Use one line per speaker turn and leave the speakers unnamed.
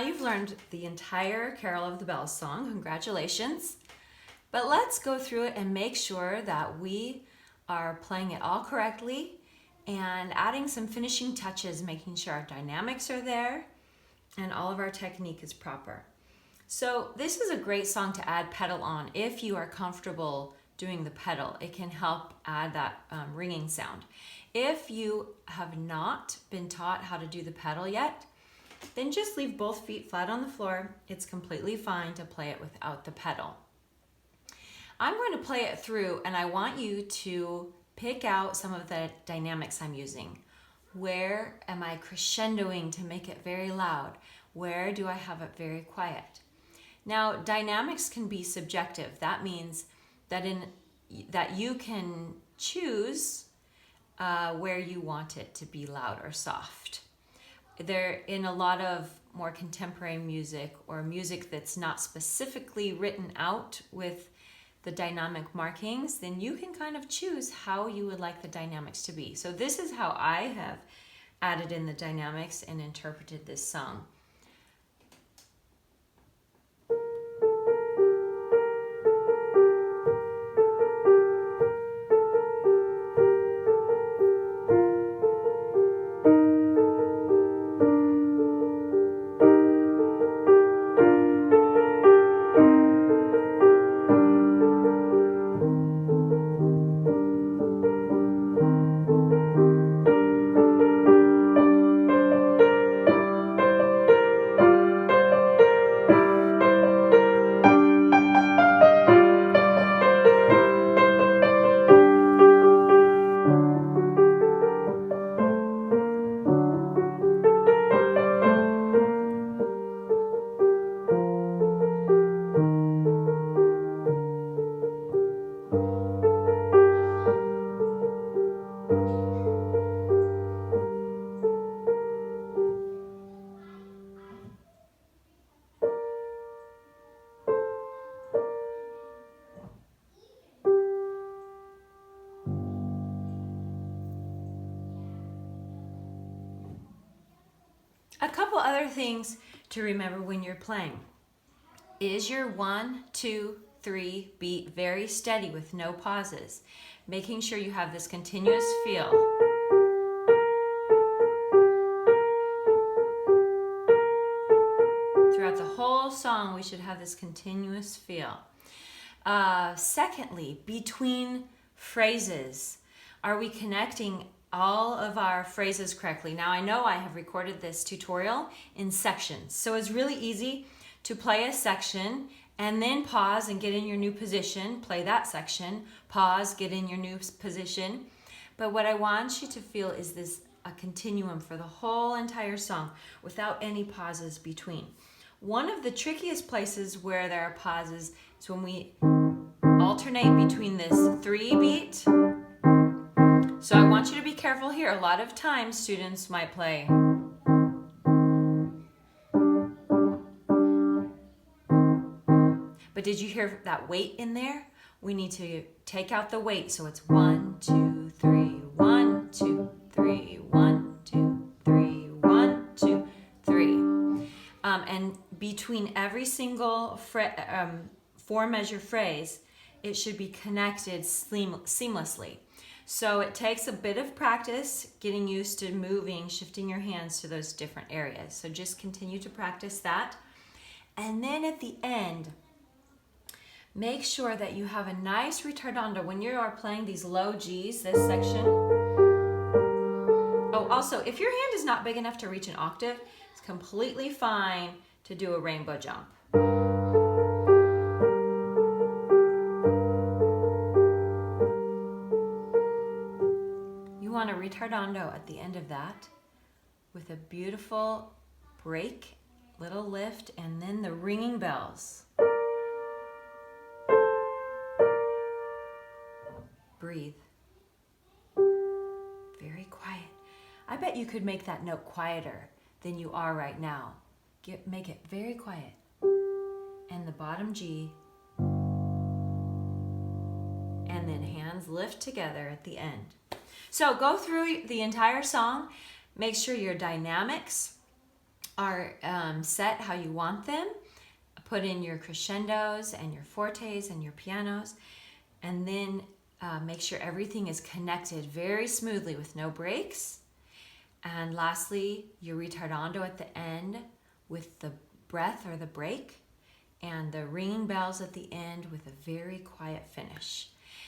you've learned the entire Carol of the Bells song. Congratulations. But let's go through it and make sure that we are playing it all correctly and adding some finishing touches, making sure our dynamics are there and all of our technique is proper. So this is a great song to add pedal on if you are comfortable doing the pedal. It can help add that ringing sound. If you have not been taught how to do the pedal yet, then just leave both feet flat on the floor. It's completely fine to play it without the pedal. I'm going to play it through and I want you to pick out some of the dynamics I'm using. Where am I crescendoing to make it very loud? Where do I have it very quiet? Now, dynamics can be subjective. That means that you can choose where you want it to be loud or soft. In a lot of more contemporary music or music that's not specifically written out with the dynamic markings, then you can kind of choose how you would like the dynamics to be. So this is how I have added in the dynamics and interpreted this song. A couple other things to remember when you're playing. Is your 1, 2, 3 beat very steady with no pauses, making sure you have this continuous feel. Throughout the whole song, we should have this continuous feel. Secondly, between phrases, are we connecting all of our phrases correctly? Now, I know I have recorded this tutorial in sections, so it's really easy to play a section and then pause and get in your new position, play that section, pause, get in your new position. But what I want you to feel is this a continuum for the whole entire song without any pauses between. One of the trickiest places where there are pauses is when we alternate between this 3 beat. So I want you to be careful here. A lot of times students might play. But did you hear that weight in there? We need to take out the weight. So it's 1, 2, 3, 1, 2, 3, 1, 2, 3, 1, 2, 3. And between every single 4-measure phrase, it should be connected seamlessly. So it takes a bit of practice getting used to moving, shifting your hands to those different areas. So just continue to practice that. And then at the end, make sure that you have a nice ritardando when you are playing these low Gs, this section. Oh, also, if your hand is not big enough to reach an octave, it's completely fine to do a rainbow jump. You want a ritardando at the end of that with a beautiful break, little lift, and then the ringing bells. Breathe. Very quiet. I bet you could make that note quieter than you are right now. Make it very quiet. And the bottom G. And then hands lift together at the end. So go through the entire song. Make sure your dynamics are set how you want them. Put in your crescendos and your fortes and your pianos, and then make sure everything is connected very smoothly with no breaks. And lastly, your ritardando at the end with the breath or the break, and the ringing bells at the end with a very quiet finish.